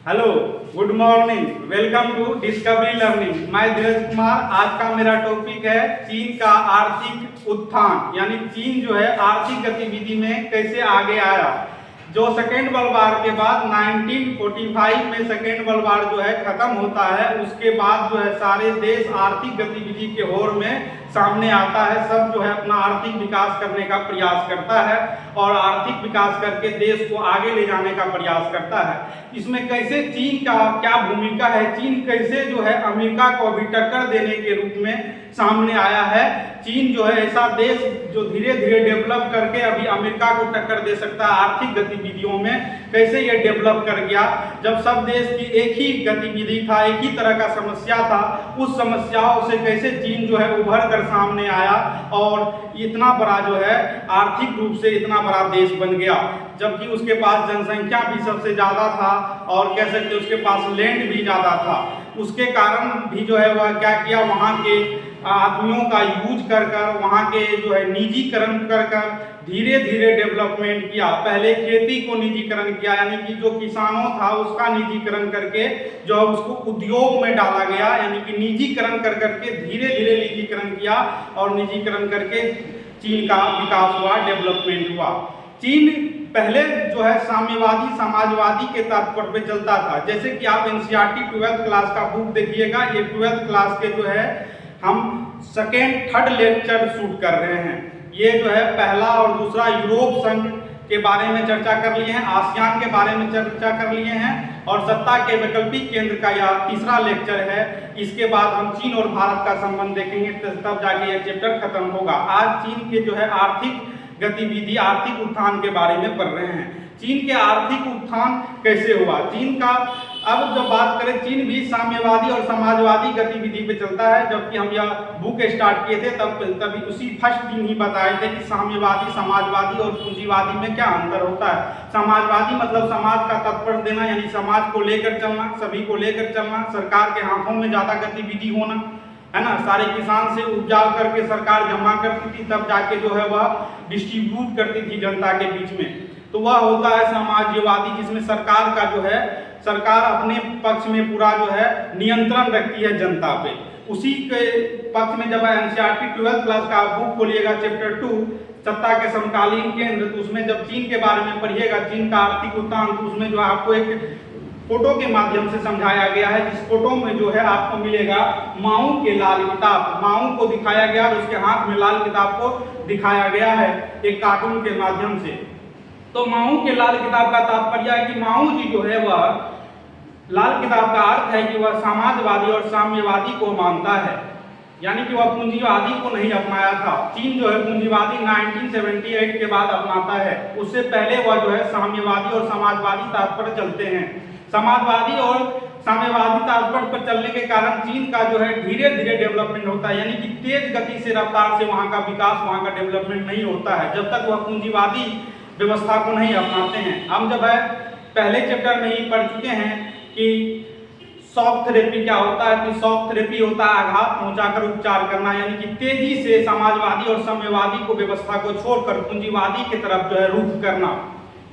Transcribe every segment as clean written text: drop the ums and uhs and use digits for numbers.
Hello, good morning, welcome to Discovery Learning. मैं धीरज कुमार। आज का मेरा टॉपिक है चीन का आर्थिक उत्थान, यानी चीन जो है आर्थिक गतिविधि में कैसे आगे आया। जो सेकेंड वर्ल्ड वार के बाद 1945 में सेकेंड वर्ल्ड वार जो है खत्म होता है, उसके बाद जो है सारे देश आर्थिक गतिविधि के होड़ में सामने आता है। सब जो है अपना आर्थिक विकास करने का प्रयास करता है और आर्थिक विकास करके देश को आगे ले जाने का प्रयास करता है। इसमें कैसे चीन का क्या भूमिका है, चीन कैसे जो है अमेरिका को अभी टक्कर देने के रूप में सामने आया है। चीन जो है ऐसा देश जो धीरे धीरे डेवलप करके अभी अमेरिका को टक्कर दे सकता है आर्थिक गतिविधियों में। कैसे ये डेवलप कर गया, जब सब देश की एक ही गतिविधि था, एक ही तरह का समस्या था, उस समस्याओं से कैसे चीन जो है उभर कर सामने आया और इतना बड़ा जो है आर्थिक रूप से इतना बड़ा देश बन गया। जबकि उसके पास जनसंख्या भी सबसे ज़्यादा था और कह सकते उसके पास लैंड भी ज़्यादा था। उसके कारण भी जो है वह क्या किया, वहाँ के आदमियों का यूज कर कर, वहाँ के जो है निजीकरण कर कर धीरे धीरे डेवलपमेंट किया। पहले खेती को निजीकरण किया, यानी कि जो किसानों था उसका निजीकरण करके जो उसको उद्योग में डाला गया, यानी कि निजीकरण कर करके धीरे धीरे निजीकरण किया और निजीकरण करके चीन का विकास हुआ, डेवलपमेंट हुआ। चीन पहले जो है साम्यवादी समाजवादी के तर्ज पे चलता था। जैसे कि आप एनसीईआरटी 12th क्लास का बुक देखिएगा, ये 12th क्लास के जो है हम सेकेंड थर्ड लेक्चर शूट कर रहे हैं। ये जो है पहला और दूसरा यूरोप संघ के बारे में चर्चा कर लिए हैं, आसियान के बारे में चर्चा कर लिए हैं और सत्ता के वैकल्पिक केंद्र का यह तीसरा लेक्चर है। इसके बाद हम चीन और भारत का संबंध देखेंगे, तब जाके यह चैप्टर खत्म होगा। आज चीन के जो है आर्थिक गतिविधि, आर्थिक उत्थान के बारे में पढ़ रहे हैं। चीन के आर्थिक उत्थान कैसे हुआ, चीन का अब जब बात करें, चीन भी साम्यवादी और समाजवादी गतिविधि पे चलता है। जबकि हम यह बुक स्टार्ट किए थे तभी उसी फर्स्ट दिन ही बताए थे कि साम्यवादी, समाजवादी और पूंजीवादी में क्या अंतर होता है। समाजवादी मतलब समाज का तत्पर देना, यानी समाज को लेकर चलना, सभी को लेकर चलना, सरकार के हाथों में ज़्यादा गतिविधि होना, है ना। सारे किसान से उपजा करके सरकार जमा करती थी, तब जाके जो है वह डिस्ट्रीब्यूट करती थी जनता के बीच में। तो वह होता है समाजवादी, जिसमें सरकार का जो है सरकार अपने पक्ष में पूरा जो है नियंत्रण रखती है जनता पे। उसी के पक्ष में जब एनसीईआरटी 12th क्लास का बुक खोलिएगा, चैप्टर 2 सत्ता के समकालीन केंद्र, तो उसमें जब चीन के बारे में पढ़िएगा, चीन का आर्थिक उत्थान, तो उसमें जो आपको एक फोटो के माध्यम से समझाया गया है। जिस फोटो में जो है आपको मिलेगा माओ के लाल किताब, माओ को दिखाया गया और उसके हाथ में लाल किताब को दिखाया गया है एक कार्टून के माध्यम से। तो माओ के लाल किताब का तात्पर्य है कि माओ जी जो है वह, लाल किताब का अर्थ है कि वह समाजवादी और साम्यवादी को मानता है, यानी कि वह पूंजीवादी को नहीं अपनाया था। चीन जो है पूंजीवादी 1978 के बाद अपनाता है, उससे पहले वह जो है साम्यवादी और समाजवादी तर्ज पर चलते हैं। समाजवादी और साम्यवादी तर्ज पर चलने के कारण चीन का जो है धीरे धीरे डेवलपमेंट होता है, यानी कि तेज गति से रफ्तार से वहाँ का विकास, वहाँ का डेवलपमेंट नहीं होता है जब तक वह पूंजीवादी व्यवस्था को नहीं अपनाते हैं। हम जब है पहले चैप्टर में ही पढ़ चुके हैं कि शॉक थेरेपी क्या होता है। कि शॉक थेरेपी होता है आघात पहुंचाकर उपचार करना, यानी कि तेजी से समाजवादी और साम्यवादी को व्यवस्था को छोड़कर पूंजीवादी की तरफ जो है रुख करना।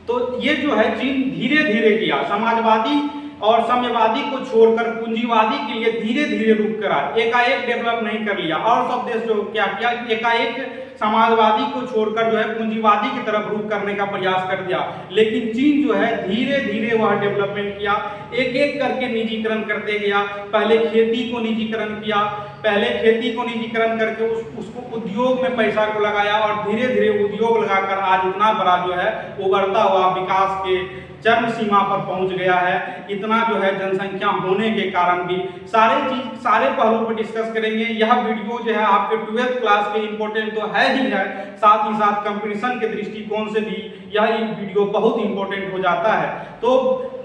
तो ये जो है चीन धीरे धीरे किया, समाजवादी और साम्यवादी को छोड़कर पूंजीवादी के लिए धीरे धीरे रुख करा, एकाएक डेवलप नहीं कर लिया। और सब देश जो क्या किया, एकाएक समाजवादी को छोड़कर जो है पूंजीवादी की तरफ रुख करने का प्रयास कर दिया। लेकिन चीन जो है धीरे धीरे वह डेवलपमेंट किया, एक एक करके निजीकरण करते गया। पहले खेती को निजीकरण किया, पहले खेती को निजीकरण करके उसको उद्योग में पैसा को लगाया और धीरे धीरे उद्योग लगाकर आज इतना बड़ा जो है उभरता हुआ विकास के चरम सीमा पर पहुंच गया है। इतना जो है जनसंख्या होने के कारण भी सारे पहलुओं पर डिस्कस करेंगे। यह वीडियो जो है आपके 12th क्लास के इंपॉर्टेंट तो है ही है, साथ ही साथ कंपटीशन के दृष्टिकोण से भी यह वीडियो बहुत इंपॉर्टेंट हो जाता है। तो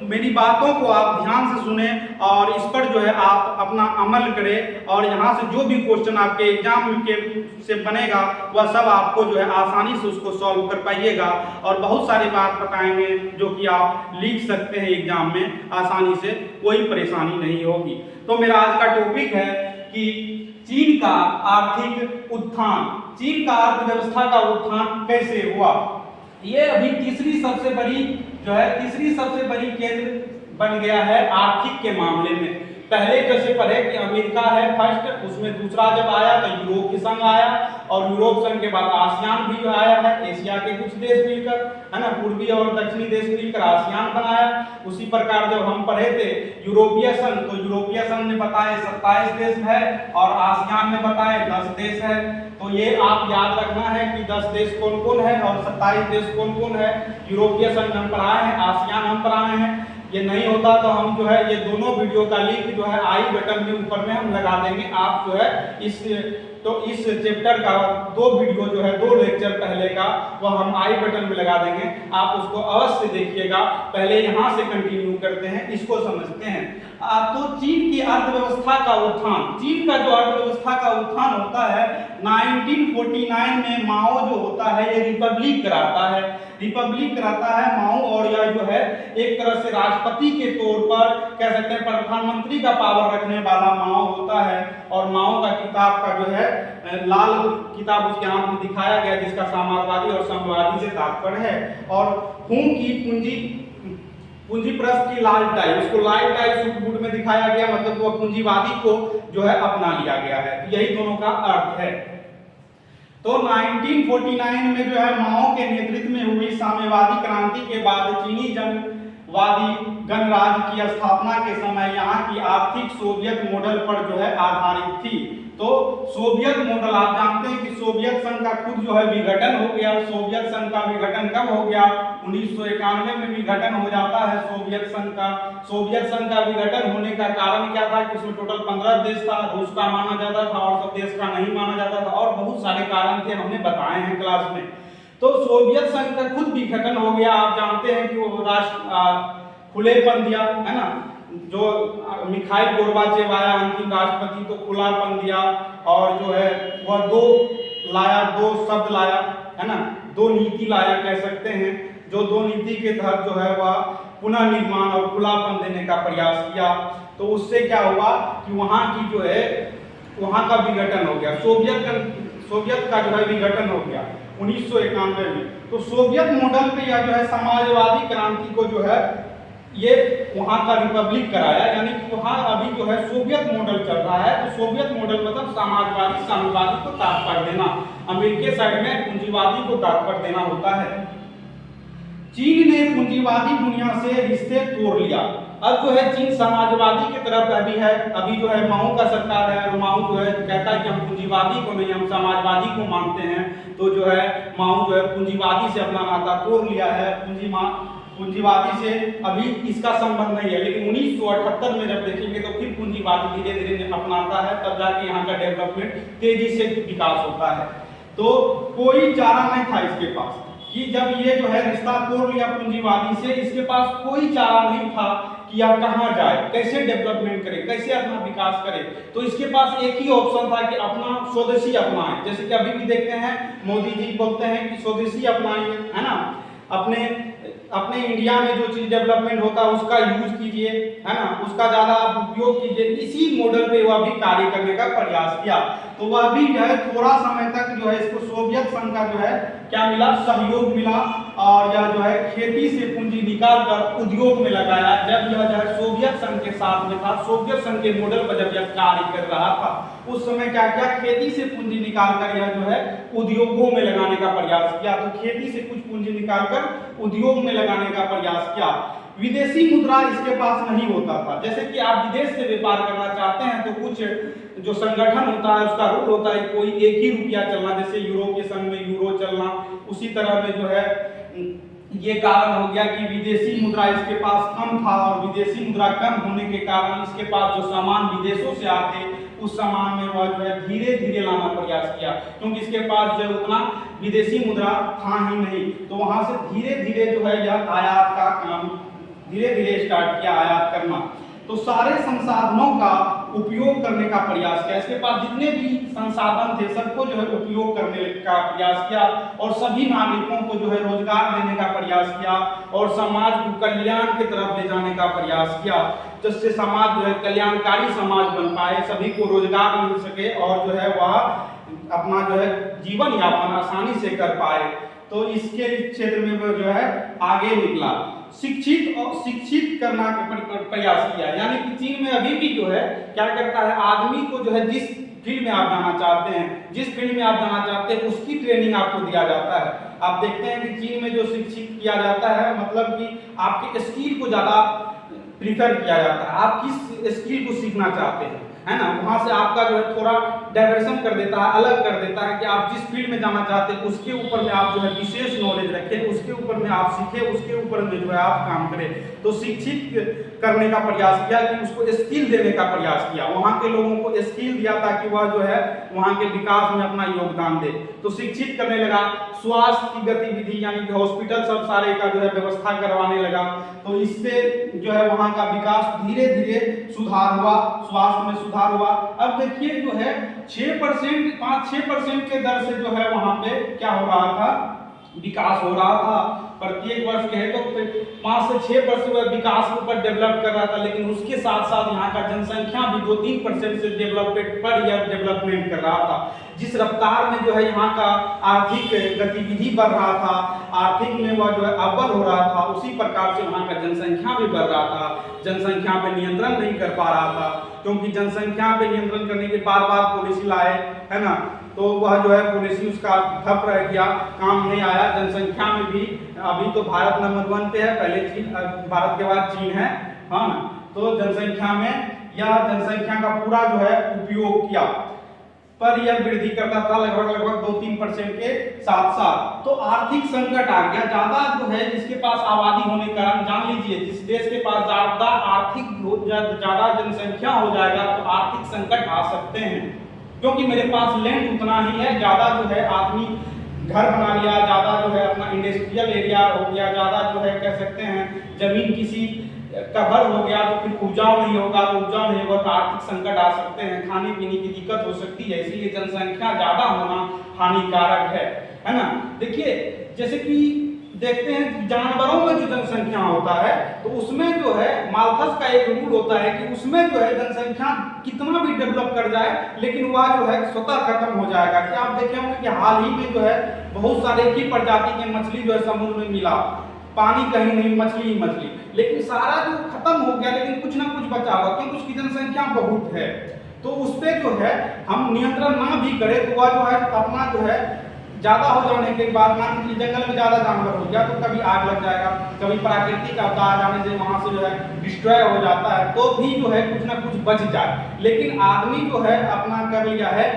मेरी बातों को आप ध्यान से सुने और इस पर जो है आप अपना अमल करें और यहाँ से जो भी क्वेश्चन आपके एग्जाम के से बनेगा वह सब आपको जो है आसानी से उसको सॉल्व कर पाइएगा और बहुत सारी बात बताएंगे जो कि आप लिख सकते हैं एग्जाम में आसानी से, कोई परेशानी नहीं होगी। तो मेरा आज का टॉपिक है कि चीन का आर्थिक उत्थान, चीन का अर्थव्यवस्था का उत्थान कैसे हुआ। ये अभी तीसरी सबसे बड़ी जो है तीसरी सबसे बड़ी केंद्र बन गया है आर्थिक के मामले में। पहले जैसे पढ़े कि अमेरिका है फर्स्ट, उसमें दूसरा जब आया तो यूरोपीय संघ आया, और यूरोप संघ के बाद आसियान भी आया है, एशिया के कुछ देश मिलकर, है ना, पूर्वी और दक्षिणी देश मिलकर आसियान बनाया। उसी प्रकार जब हम पढ़े थे यूरोपीय संघ, तो यूरोपीय संघ ने बताए 27 देश है और आसियान ने बताए 10 देश है। तो ये आप याद रखना है कि 10 देश कौन कौन है और 27 देश कौन कौन है। यूरोपीय संघ हम पढ़ाए हैं, आसियान हम पढ़ाए हैं। ये नहीं होता तो हम जो है ये दोनों वीडियो का लिंक जो है आई बटन में ऊपर में हम लगा देंगे। आप जो है इस चैप्टर का 2 वीडियो जो है 2 लेक्चर पहले का वह हम आई बटन में लगा देंगे, आप उसको अवश्य देखिएगा। पहले यहाँ से कंटिन्यू करते हैं, इसको समझते हैं। तो चीन की अर्थव्यवस्था का उत्थान, चीन का जो अर्थव्यवस्था का उत्थान होता है 1949 में माओ जो होता है ये रिपब्लिक कराता है, रिपब्लिक कराता है माओ, और यह जो है एक तरह से राष्ट्रपति के तौर पर कह सकते हैं प्रधानमंत्री का पावर रखने वाला माओ होता है। और माओ का किताब का जो है लाल किताब उसके हाथ में दिखाया गया जिसका साम्यवादी और साम्यवादी से तात्पर्य है। और हुम की पूंजी प्रस्थ की लाल टाई, उसको लाल टाई सूट में दिखाया गया, मतलब वो पूंजीवादी को जो है अपना लिया गया है। यही दोनों का अर्थ है। तो 1949 में जो है माओ के नेतृत्व में हुई साम्यवादी क्रांति के बाद चीनी जनवादी गणराज्य की स्थापना के समय यहाँ की आर्थिक सोवियत मॉडल पर जो है आधारित थी। तो सोवियत मॉडल आप जानते हैं कि सोवियत संघ का खुद जो है विघटन हो गया। सोवियत संघ का विघटन कब हो गया? 1991 में विघटन हो जाता है सोवियत संघ का। सोवियत संघ का विघटन होने का कारण क्या था कि उसमें टोटल 15 देश था, रूस का माना जाता था और सब देश का नहीं माना जाता था, और बहुत सारे कारण थे, हमने बताए हैं क्लास में। तो सोवियत संघ का खुद विघटन हो गया। आप जानते हैं कि वो राष्ट्र खुलेपन दिया, है ना, जो मिखाइल गोर्बाचेव आया अंतिम राष्ट्रपति, तो खुलापन दिया, और जो है वह 2 शब्द लाया, है ना, 2 नीति लाया कह सकते हैं, जो 2 नीति के तहत जो है वह पुनर्निर्माण और खुलापन देने का प्रयास किया। तो उससे क्या हुआ कि वहाँ की जो है वहाँ का विघटन हो गया, सोवियत का जो है विघटन हो गया 1991 में। तो सोवियत मॉडल पे या जो है समाजवादी क्रांति को जो है ये वहाँ का रिपब्लिक कराया, यानी कि वहाँ अभी जो है सोवियत मॉडल चल रहा है। तो सोवियत मॉडल मतलब समाजवादी साम्यवादी को तात्पर्य देना, अमेरिकी साइड में पूंजीवादी को तात्पर्य देना होता है। चीन ने पूंजीवादी दुनिया से रिश्ते तोड़ लिया। अब जो है चीन समाजवादी की तरफ अभी है, अभी जो है माओ का सरकार है, और माओ जो है कहता है कि हम पूंजीवादी को नहीं, हम समाजवादी को मानते हैं। तो जो है माओ जो है पूंजीवादी से अपना नाता तोड़ लिया है, पूंजीवादी से अभी इसका संबंध नहीं है। लेकिन 1978 में जब देखेंगे तो फिर पूंजीवादी धीरे धीरे अपनाता है, तब जाके यहाँ का डेवलपमेंट तेजी से विकास होता है। तो कोई चारा नहीं था इसके पास कि जब ये जो है रिश्ता तोड़ लिया पूंजीवादी से, इसके पास कोई चारा नहीं था कि आप कहाँ जाए, कैसे डेवलपमेंट करे, कैसे अपना विकास करे। तो इसके पास एक ही ऑप्शन था कि अपना स्वदेशी अपनाएं। जैसे कि अभी भी देखते हैं मोदी जी बोलते हैं कि स्वदेशी अपनाइए, है ना, अपने इंडिया में जो चीज डेवलपमेंट होता है उसका यूज कीजिए, है ना, उसका ज्यादा आप उपयोग कीजिए। इसी मॉडल पे वह भी कार्य करने का प्रयास किया। तो वह भी जो है थोड़ा समय तक जो है इसको सोवियत संघ का जो है क्या मिला, सहयोग मिला, और यह जो है खेती से पूंजी निकाल कर उद्योग में लगाया। जब यह जो है सोवियत संघ के साथ में था, सोवियत संघ के मॉडल पर जब यह कार्य कर रहा था, उस समय क्या किया, खेती से पूंजी निकाल कर यह जो है उद्योगों में लगाने का प्रयास किया। तो खेती से कुछ पूंजी निकाल कर उद्योग में लगाने का प्रयास किया। विदेशी मुद्रा इसके पास नहीं होता था। जैसे कि आप विदेश से व्यापार करना चाहते हैं तो कुछ जो संगठन होता है उसका रूल होता है, कोई एक ही रुपया चलना, जैसे यूरोपीय संघ में यूरो चलना, उसी तरह में जो है ये कारण हो गया कि विदेशी मुद्रा इसके पास कम था, और विदेशी मुद्रा कम होने के कारण इसके पास जो सामान विदेशों से आते उस सामान में वह जो है धीरे धीरे लाना प्रयास किया, क्योंकि इसके पास जो उतना विदेशी मुद्रा था ही नहीं। तो वहां से धीरे धीरे जो है यह आयात का काम धीरे धीरे स्टार्ट किया, आयात करना। तो सारे संसाधनों का उपयोग करने का प्रयास किया, इसके पास जितने भी संसाधन थे सबको जो है उपयोग करने का प्रयास किया, और सभी नागरिकों को जो है रोजगार देने का प्रयास किया, और समाज को कल्याण की तरफ ले जाने का प्रयास किया, जिससे समाज जो है कल्याणकारी समाज बन पाए, सभी को रोजगार मिल सके, और जो है वह अपना जो है जीवन यापन आसानी से कर पाए। तो इसके क्षेत्र में वो जो है आगे निकला। शिक्षित करना का प्रयास किया, यानी कि चीन में अभी भी जो है क्या करता है, आदमी को जो है जिस फील्ड में आप जाना चाहते हैं, जिस फील्ड में आप जाना चाहते हैं उसकी ट्रेनिंग आपको दिया जाता है। आप देखते हैं कि चीन में जो शिक्षित किया जाता है, मतलब कि आपके स्किल को ज्यादा प्रीफर किया जाता है, आप किस स्किल को सीखना चाहते हैं, है ना। वहां से आपका जो है थोड़ा डाइवर्सन कर देता है, अलग कर देता है कि आप जिस फील्ड में जाना चाहते हैं उसके ऊपर में आप जो है विशेष नॉलेज रखें, उसके ऊपर में आप सीखें, उसके ऊपर में जो है आप काम करें। तो शिक्षित करने का प्रयास किया कि उसको स्किल देने का प्रयास किया, वहां के लोगों को स्किल दिया ताकि वह जो है वहां के विकास में अपना योगदान दे। तो शिक्षित करने लगा, स्वास्थ्य की गतिविधि यानी कि हॉस्पिटल सब सारे का जो है व्यवस्था करवाने लगा। तो इससे जो है वहां का विकास धीरे धीरे सुधार हुआ, स्वास्थ्य में सुधार हुआ। अब देखिए जो है 6% 5-6% के दर से जो है वहां पे क्या हो रहा था, विकास हो रहा था। प्रत्येक वर्ष कहे तो 5 से 6% विकास के ऊपर डेवलप कर रहा था, लेकिन उसके साथ साथ यहाँ का जनसंख्या भी 2-3% से डेवलपमेंट पर ईयर डेवलपमेंट कर रहा था। जिस रफ्तार में जो है यहाँ का आर्थिक गतिविधि बढ़ रहा था, आर्थिक में वह जो है अव्वल हो रहा था, उसी प्रकार से वहाँ का जनसंख्या भी बढ़ रहा था। जनसंख्या पे नियंत्रण नहीं कर पा रहा था, क्योंकि जनसंख्या पे नियंत्रण करने के बार बार पॉलिसी लाए, है ना, तो वह जो है पॉलिसी उसका ठप रह गया, काम नहीं आया। जनसंख्या में भी अभी तो भारत नंबर 1 पे है, पहले चीन, भारत के बाद चीन है, हाँ ना। तो जनसंख्या में या जनसंख्या का पूरा जो है उपयोग किया, पर यह वृद्धि करता था लगभग 2-3% के साथ साथ। तो आर्थिक संकट आ गया, ज्यादा जो है जिसके पास आबादी होने के कारण, जान लीजिए जिस देश के पास ज्यादा आर्थिक ज्यादा जनसंख्या हो जाएगा तो आर्थिक संकट आ सकते हैं, क्योंकि मेरे पास लैंड उतना ही है, ज्यादा जो है आदमी घर बना लिया, ज्यादा जो है अपना इंडस्ट्रियल एरिया हो गया, ज्यादा जो है कह सकते हैं जमीन किसी कवर हो गया, तो फिर उपजाऊ नहीं होगा, तो उपजाऊ नहीं होगा तो आर्थिक संकट आ सकते हैं, खाने पीने की दिक्कत हो सकती है। इसीलिए जनसंख्या ज्यादा होना हानिकारक है ना। देखिए जैसे कि देखते हैं जानवरों में जो जनसंख्या होता है तो उसमें जो है माल्थस का एक रूल होता है कि उसमें जो है जनसंख्या कितना भी डेवलप कर जाए लेकिन वह जो है स्वतः खत्म हो जाएगा। क्या आप देखे होंगे कि हाल ही में जो है बहुत सारे की प्रजाति के मछली जो है समुद्र में मिला, पानी कहीं नहीं, मछली ही मछली, लेकिन सारा जो खत्म हो गया, लेकिन कुछ ना कुछ बचा हुआ क्योंकि उसकी जनसंख्या बहुत है। तो उस पर जो है हम नियंत्रण ना भी करें तो वह जो है अपना जो है ज्यादा हो जाने के बाद, मान लीजिए जंगल में ज्यादा जानवर हो गया तो कभी आग लग जाएगा, कभी प्राकृतिक आपदा आ जाने से वहां से जो है डिस्ट्रॉय हो जाता है, तो भी जो है कुछ ना कुछ बच जाए। लेकिन आदमी जो है अपना कर लिया है,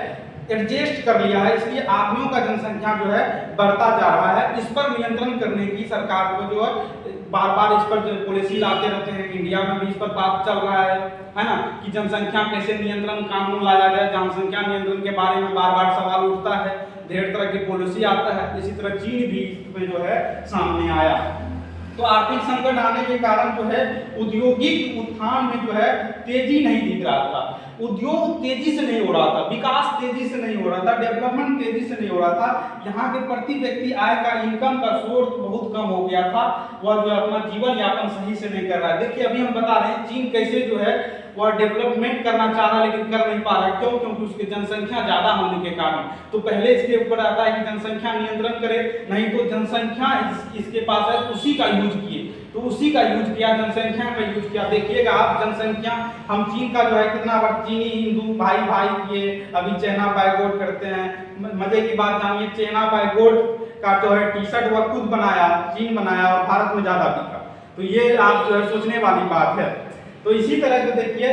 एडजस्ट कर लिया है, इसलिए आदमियों का जनसंख्या जो है बढ़ता जा रहा है। इस पर नियंत्रण करने की सरकार को जो है बार बार इस पर पॉलिसी लाते रहते हैं। इंडिया में भी इस पर बात चल रहा है ना, कि जनसंख्या कैसे नियंत्रण कानून लाया जाए। जनसंख्या नियंत्रण के बारे में बार बार सवाल उठता है, ढेर तरह की पॉलिसी आता है। इसी तरह चीन भी इसमें जो है सामने आया। तो आर्थिक संकट आने के कारण जो है औद्योगिक उत्थान में जो है तेजी नहीं दिख रहा था, उद्योग तेजी से नहीं हो रहा था, विकास तेजी से नहीं हो रहा था, डेवलपमेंट तेजी से नहीं हो रहा था। यहाँ के प्रति व्यक्ति आय का, इनकम का सोर्स बहुत कम हो गया था, वह जो अपना जीवन यापन सही से नहीं कर रहा है। देखिए अभी हम बता रहे हैं चीन कैसे जो है वह डेवलपमेंट करना चाह रहा है लेकिन कर नहीं पा रहा है। क्यों? क्योंकि उसकी जनसंख्या ज्यादा होने के कारण। तो पहले इसके ऊपर आता है कि जनसंख्या नियंत्रण करे, नहीं तो जनसंख्या इसके पास है उसी का यूज किए, तो उसी का यूज किया, जनसंख्या का यूज किया। देखिएगा आप जनसंख्या, हम चीन का जो है कितना बार चीनी हिंदू भाई भाई किए, अभी चाइना बायकॉट करते हैं। मजे की बात जानिए, चाइना बायकॉट का जो है टी शर्ट वह खुद बनाया, चीन बनाया और भारत में ज्यादा बिका। तो ये आप जो है सोचने वाली बात है। तो इसी तरह से देखिए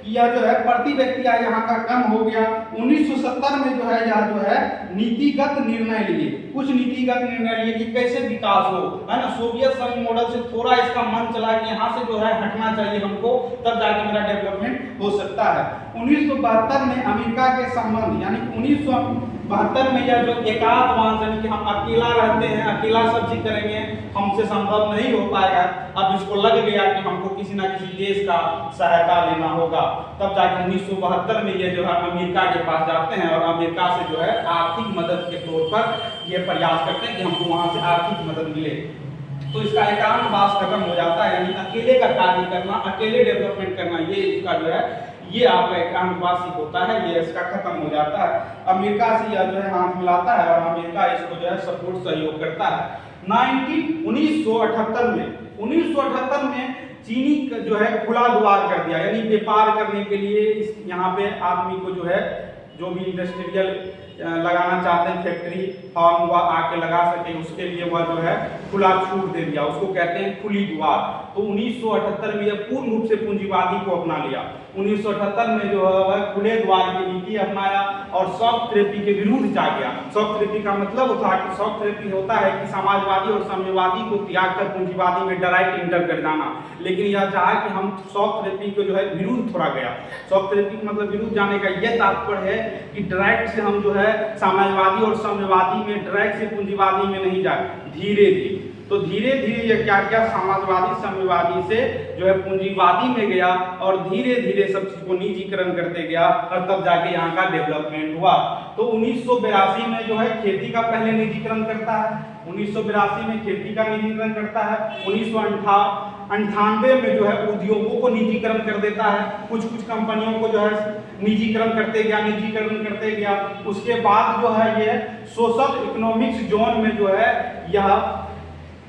यह जो है प्रति व्यक्ति आय यहाँ का कम हो गया। 1970 में जो है यह जो है नीतिगत निर्णय लिए, कुछ नीतिगत निर्णय लिए कि कैसे विकास हो, है ना। सोवियत संघ मॉडल से थोड़ा इसका मन चला कि यहाँ से जो है हटना चाहिए हमको, तब जाके मेरा डेवलपमेंट हो सकता है। 1972 में अमेरिका के संबंध, यानी 1972 में यह जो एकात्मवाद, यानी कि हम अकेला रहते हैं, अकेला सब चीज करेंगे, हमसे संभव नहीं हो पाएगा, अब इसको लग गया कि हमको किसी ना किसी देश का सहायता लेना होगा। तब जाके 1972 में ये जो है अमेरिका के पास जाते हैं और अमेरिका से जो है आर्थिक मदद के तौर पर ये प्रयास करते हैं कि हमको वहां से आर्थिक मदद मिले। तो इसका एकांतवास खत्म हो जाता है, यानी अकेले का कार्य करना, अकेले डेवलपमेंट करना, ये इसका जो है ये आपका एकांतवास ही होता है, ये इसका खत्म हो जाता है। अमेरिका से यह जो है हाथ मिलाता है और अमेरिका इसको जो है सपोर्ट सहयोग करता है। 1978 में चीनी जो है खुला द्वार कर दिया, यानी व्यापार करने के लिए इस यहाँ पे आदमी को जो है जो भी इंडस्ट्रियल लगाना चाहते हैं फैक्ट्री फार्म वह आके लगा सके, उसके लिए वह जो है खुला छूट दे दिया, उसको कहते हैं खुली द्वार। तो 1978 में यह पूर्ण रूप से पूंजीवादी को अपना लिया। 1978 में जो है वह खुले द्वार की नीति अपनाया और सॉफ्ट थेरेपी के विरुद्ध जा गया। सॉफ्ट थेरेपी का मतलब होता है कि सॉफ्ट थेरेपी होता है कि समाजवादी और साम्यवादी को त्याग कर पूंजीवादी में डायरेक्ट इंटर कर जाना, लेकिन यह चाहा कि हम सॉफ्ट थेरेपी को जो है विरुद्ध थोड़ा गया। सॉफ्ट थेरेपी का मतलब विरुद्ध जाने का यह तात्पर्य है कि डायरेक्ट से हम जो है समाजवादी और साम्यवादी में डायरेक्ट से पूंजीवादी में नहीं जाए, धीरे धीरे। तो धीरे धीरे ये क्या क्या समाजवादी साम्यवादी से जो है पूंजीवादी में गया और धीरे धीरे सब चीज को निजीकरण करते गया और तब जाके यहाँ का डेवलपमेंट हुआ। तो 1982 में जो है खेती का पहले निजीकरण करता है, 1982 में खेती का निजीकरण करता है। 1998 में जो है उद्योगों को निजीकरण कर देता है, कुछ कुछ कंपनियों को जो है निजीकरण करते गया। उसके बाद जो है ये सोशल इकोनॉमिक्स जोन में जो है यह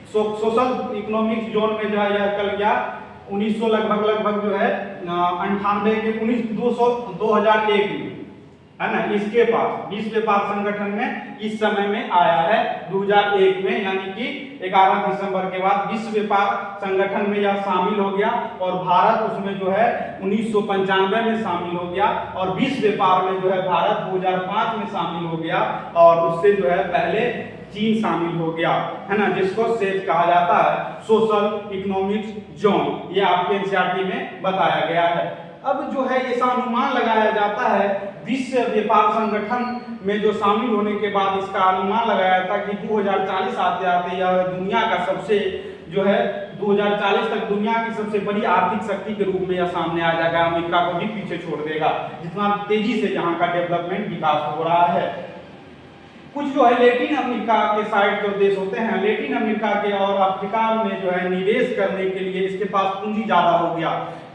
सोशल इकोनॉमिक्स जोन में जो है यह कल गया 1900 लगभग जो है 98 के 2001 में, है ना। इसके पास विश्व व्यापार संगठन में इस समय में आया है 2001 में, यानी कि 11 दिसंबर के बाद विश्व व्यापार संगठन में यह शामिल हो गया और भारत उसमें जो है 1995 में शामिल हो गया और विश्व व्यापार में जो है भारत 2005 में शामिल हो गया और उससे जो है पहले चीन शामिल हो गया, है ना, जिसको सेज कहा जाता है, सोशल इकोनॉमिक्स जोन। ये आपके एनसीईआरटी में बताया गया है। अब जो है ऐसा अनुमान लगाया जाता है विश्व व्यापार संगठन में जो शामिल होने के बाद इसका अनुमान लगाया था कि 2040 आते आते यह दुनिया का सबसे जो है 2040 तक दुनिया की सबसे बड़ी आर्थिक शक्ति के रूप में यह सामने आ जाएगा, अमेरिका को भी पीछे छोड़ देगा, जितना तेजी से यहाँ का डेवलपमेंट विकास हो रहा है। कुछ जो है लेटिन अमेरिका के साइड जो देश होते हैं, लेटिन अमेरिका के और अफ्रीका में जो है निवेश करने के लिए इसके पास पूंजी ज़्यादा हो गया,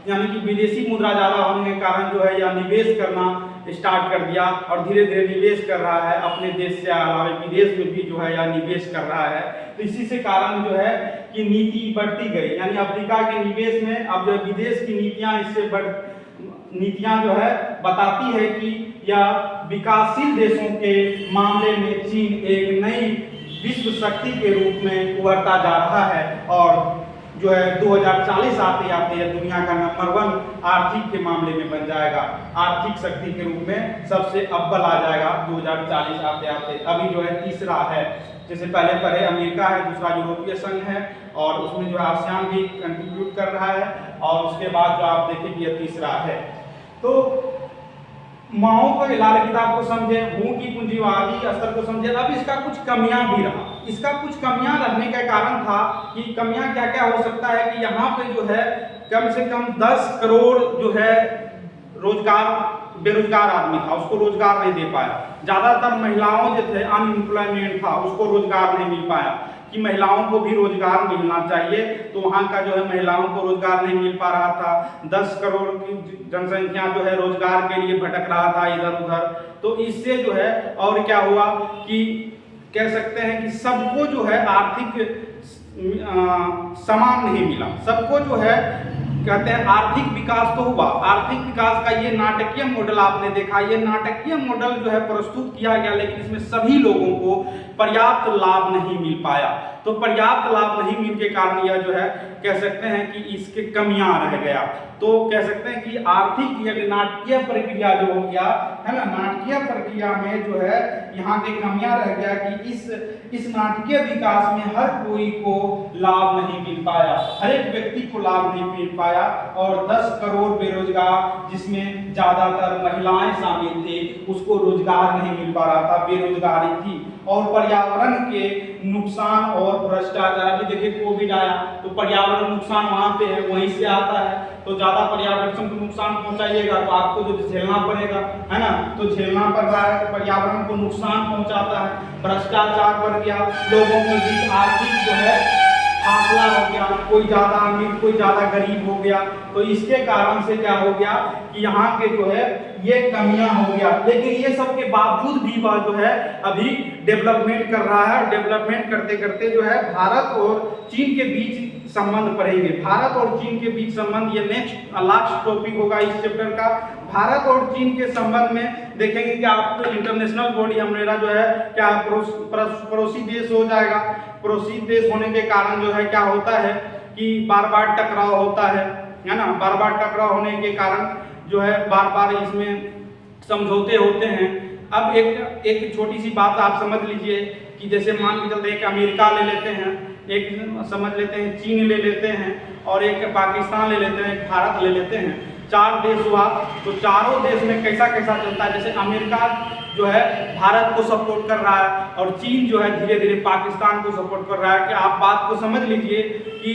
यानी कि विदेशी मुद्रा ज़्यादा होने के कारण जो है यह निवेश करना स्टार्ट कर दिया और धीरे धीरे निवेश कर रहा है अपने देश से अलावा विदेश में भी जो है यह निवेश कर रहा है। तो इसी से कारण जो है कि नीति बढ़ती गई, यानी अफ्रीका के निवेश में अब जो विदेश की नीतियां जो है बताती है कि यह विकासशील देशों के मामले में चीन एक नई विश्व शक्ति के रूप में उभरता जा रहा है और जो है 2040 आते आते यह दुनिया का नंबर 1 आर्थिक के मामले में बन जाएगा, आर्थिक शक्ति के रूप में सबसे अव्वल आ जाएगा 2040 आते आते। अभी जो है तीसरा है, जैसे पहले पढ़े अमेरिका है, दूसरा यूरोपीय संघ है और उसमें जो है आसियान भी कंट्रीब्यूट कर रहा है और उसके बाद जो आप देखेंगे यह तीसरा है। तो माओ को लाल किताब को समझे, हूं की पूंजीवादी स्तर को समझे। अब इसका कुछ कमियां भी रहा, इसका कुछ कमियां रहने का कारण था कि कमियां क्या क्या हो सकता है कि यहाँ पे जो है कम से कम 10 करोड़ जो है बेरोजगार आदमी था, उसको रोजगार नहीं दे पाया। ज्यादातर महिलाओं जो थे अनएम्प्लॉयमेंट था, उसको रोजगार नहीं मिल पाया कि महिलाओं को भी रोजगार मिलना चाहिए, तो वहाँ का जो है महिलाओं को रोजगार नहीं मिल पा रहा था। 10 करोड़ की जनसंख्या जो है रोजगार के लिए भटक रहा था इधर उधर। तो इससे जो है और क्या हुआ कि कह सकते हैं कि सबको जो है आर्थिक समान नहीं मिला, सबको जो है कहते हैं आर्थिक विकास तो हुआ, आर्थिक विकास का ये नाटकीय मॉडल आपने देखा, ये नाटकीय मॉडल जो है प्रस्तुत किया गया, लेकिन इसमें सभी लोगों को पर्याप्त लाभ नहीं मिल पाया। तो पर्याप्त लाभ नहीं मिलने के कारण यह जो है कह सकते हैं कि इसके कमियां रह गया। तो कह सकते हैं कि आर्थिक या नाटकीय प्रक्रिया जो हो गया है ना, नाटकीय प्रक्रिया में जो है यहाँ के कमियां रह गया कि इस नाटकीय विकास में हर कोई को लाभ नहीं मिल पाया, हर एक व्यक्ति को लाभ नहीं मिल पाया और 10 करोड़ बेरोजगार जिसमें ज्यादातर महिलाएं शामिल थे उसको रोजगार नहीं मिल पा रहा था, बेरोजगारी थी। और पर्यावरण के नुकसान और भ्रष्टाचार भी देखिए, कोविड आया तो पर्यावरण नुकसान वहां पे है, वहीं से आता है। तो ज्यादा पर्यावरण को नुकसान पहुंचाइएगा तो आपको जो झेलना पड़ेगा, है ना, तो झेलना पड़ रहा है, तो पर्यावरण को नुकसान पहुंचाता है। भ्रष्टाचार बढ़ गया, लोगों के बीच आर्थिक जो है फासला हो गया, कोई ज़्यादा अमीर कोई ज़्यादा गरीब हो गया, तो इसके कारण से क्या हो गया कि यहाँ के जो है ये कमियां हो गया। लेकिन ये सब के बावजूद भी वह जो है अभी डेवलपमेंट कर रहा है। डेवलपमेंट करते करते जो है भारत और चीन के बीच संबंध पढ़ेंगे। भारत और चीन के बीच संबंध, ये नेक्स्ट लास्ट टॉपिक होगा इस चैप्टर का। भारत और चीन के संबंध में देखेंगे कि आपको इंटरनेशनल बॉडी हमारा जो है क्या पड़ोसी देश हो जाएगा। पड़ोसी देश होने के कारण जो है क्या होता है कि बार बार टकराव होता है ना। बार बार टकराव होने के कारण जो है बार बार इसमें समझौते होते हैं। अब एक छोटी सी बात आप समझ लीजिए कि जैसे मान के चलते एक अमेरिका ले लेते हैं, एक समझ लेते हैं चीन ले लेते हैं, और एक पाकिस्तान ले लेते हैं, एक भारत ले लेते हैं। 4 देश हुआ, तो चारों देश में कैसा कैसा चलता है। जैसे अमेरिका जो है भारत को सपोर्ट कर रहा है और चीन जो है धीरे धीरे पाकिस्तान को सपोर्ट कर रहा है। कि आप बात को समझ लीजिए कि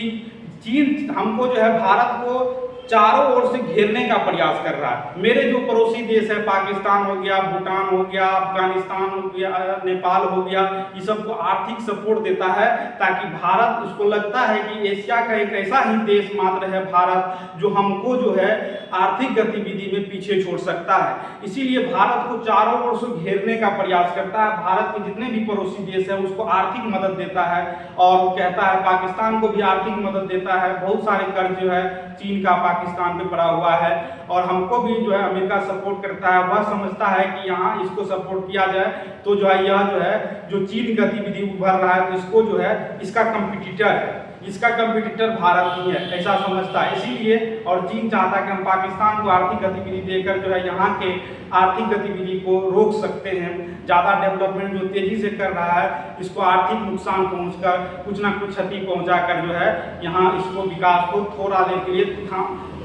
चीन हमको जो है भारत को चारों ओर से घेरने का प्रयास कर रहा है। मेरे जो पड़ोसी देश है, पाकिस्तान हो गया, भूटान हो गया, अफगानिस्तान हो गया, नेपाल हो गया, ये सबको आर्थिक सपोर्ट देता है ताकि भारत, उसको लगता है कि एशिया का एक ऐसा ही देश मात्र है भारत जो हमको जो है आर्थिक गतिविधि में पीछे छोड़ सकता है। इसीलिए भारत को चारों ओर से घेरने का प्रयास करता है। भारत के जितने भी पड़ोसी देश है उसको आर्थिक मदद देता है, और कहता है पाकिस्तान को भी आर्थिक मदद देता है। बहुत सारे कर्ज जो है चीन का पाकिस्तान पे पड़ा हुआ है, और हमको भी जो है अमेरिका सपोर्ट करता है। वह समझता है कि यहाँ इसको सपोर्ट किया जाए तो जो है यह जो है जो चीन गतिविधि उभर रहा है तो इसको जो है इसका कंपटीटर है, इसका कंपटीटर भारत ही है, ऐसा समझता है। इसीलिए और चीन चाहता है कि हम पाकिस्तान को आर्थिक गतिविधि देकर जो है यहाँ के आर्थिक गतिविधि को रोक सकते हैं। ज़्यादा डेवलपमेंट जो तेज़ी से कर रहा है इसको आर्थिक नुकसान पहुँचकर, कुछ ना कुछ क्षति पहुँचाकर जो है यहाँ इसको विकास को थोड़ा देर के लिए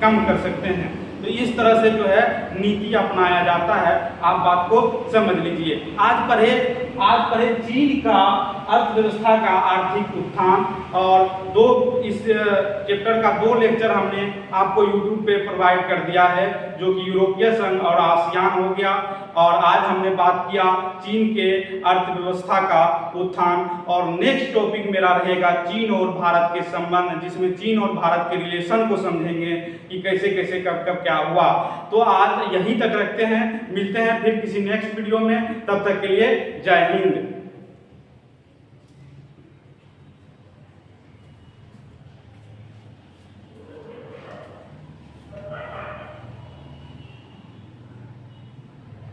कम कर सकते हैं। तो इस तरह से जो है नीति अपनाया जाता है। आप बात को समझ लीजिए। आज पढ़े चीन का अर्थव्यवस्था का आर्थिक उत्थान, और इस चैप्टर का 2 लेक्चर हमने आपको यूट्यूब पे प्रोवाइड कर दिया है, जो कि यूरोपीय संघ और आसियान हो गया। और आज हमने बात किया चीन के अर्थव्यवस्था का उत्थान, और नेक्स्ट टॉपिक मेरा रहेगा चीन और भारत के संबंध, जिसमें चीन और भारत के रिलेशन को समझेंगे कि कैसे कैसे कब कब क्या हुआ। तो आज यहीं तक रखते हैं, मिलते हैं फिर किसी नेक्स्ट वीडियो में। तब तक के लिए जय हिंद।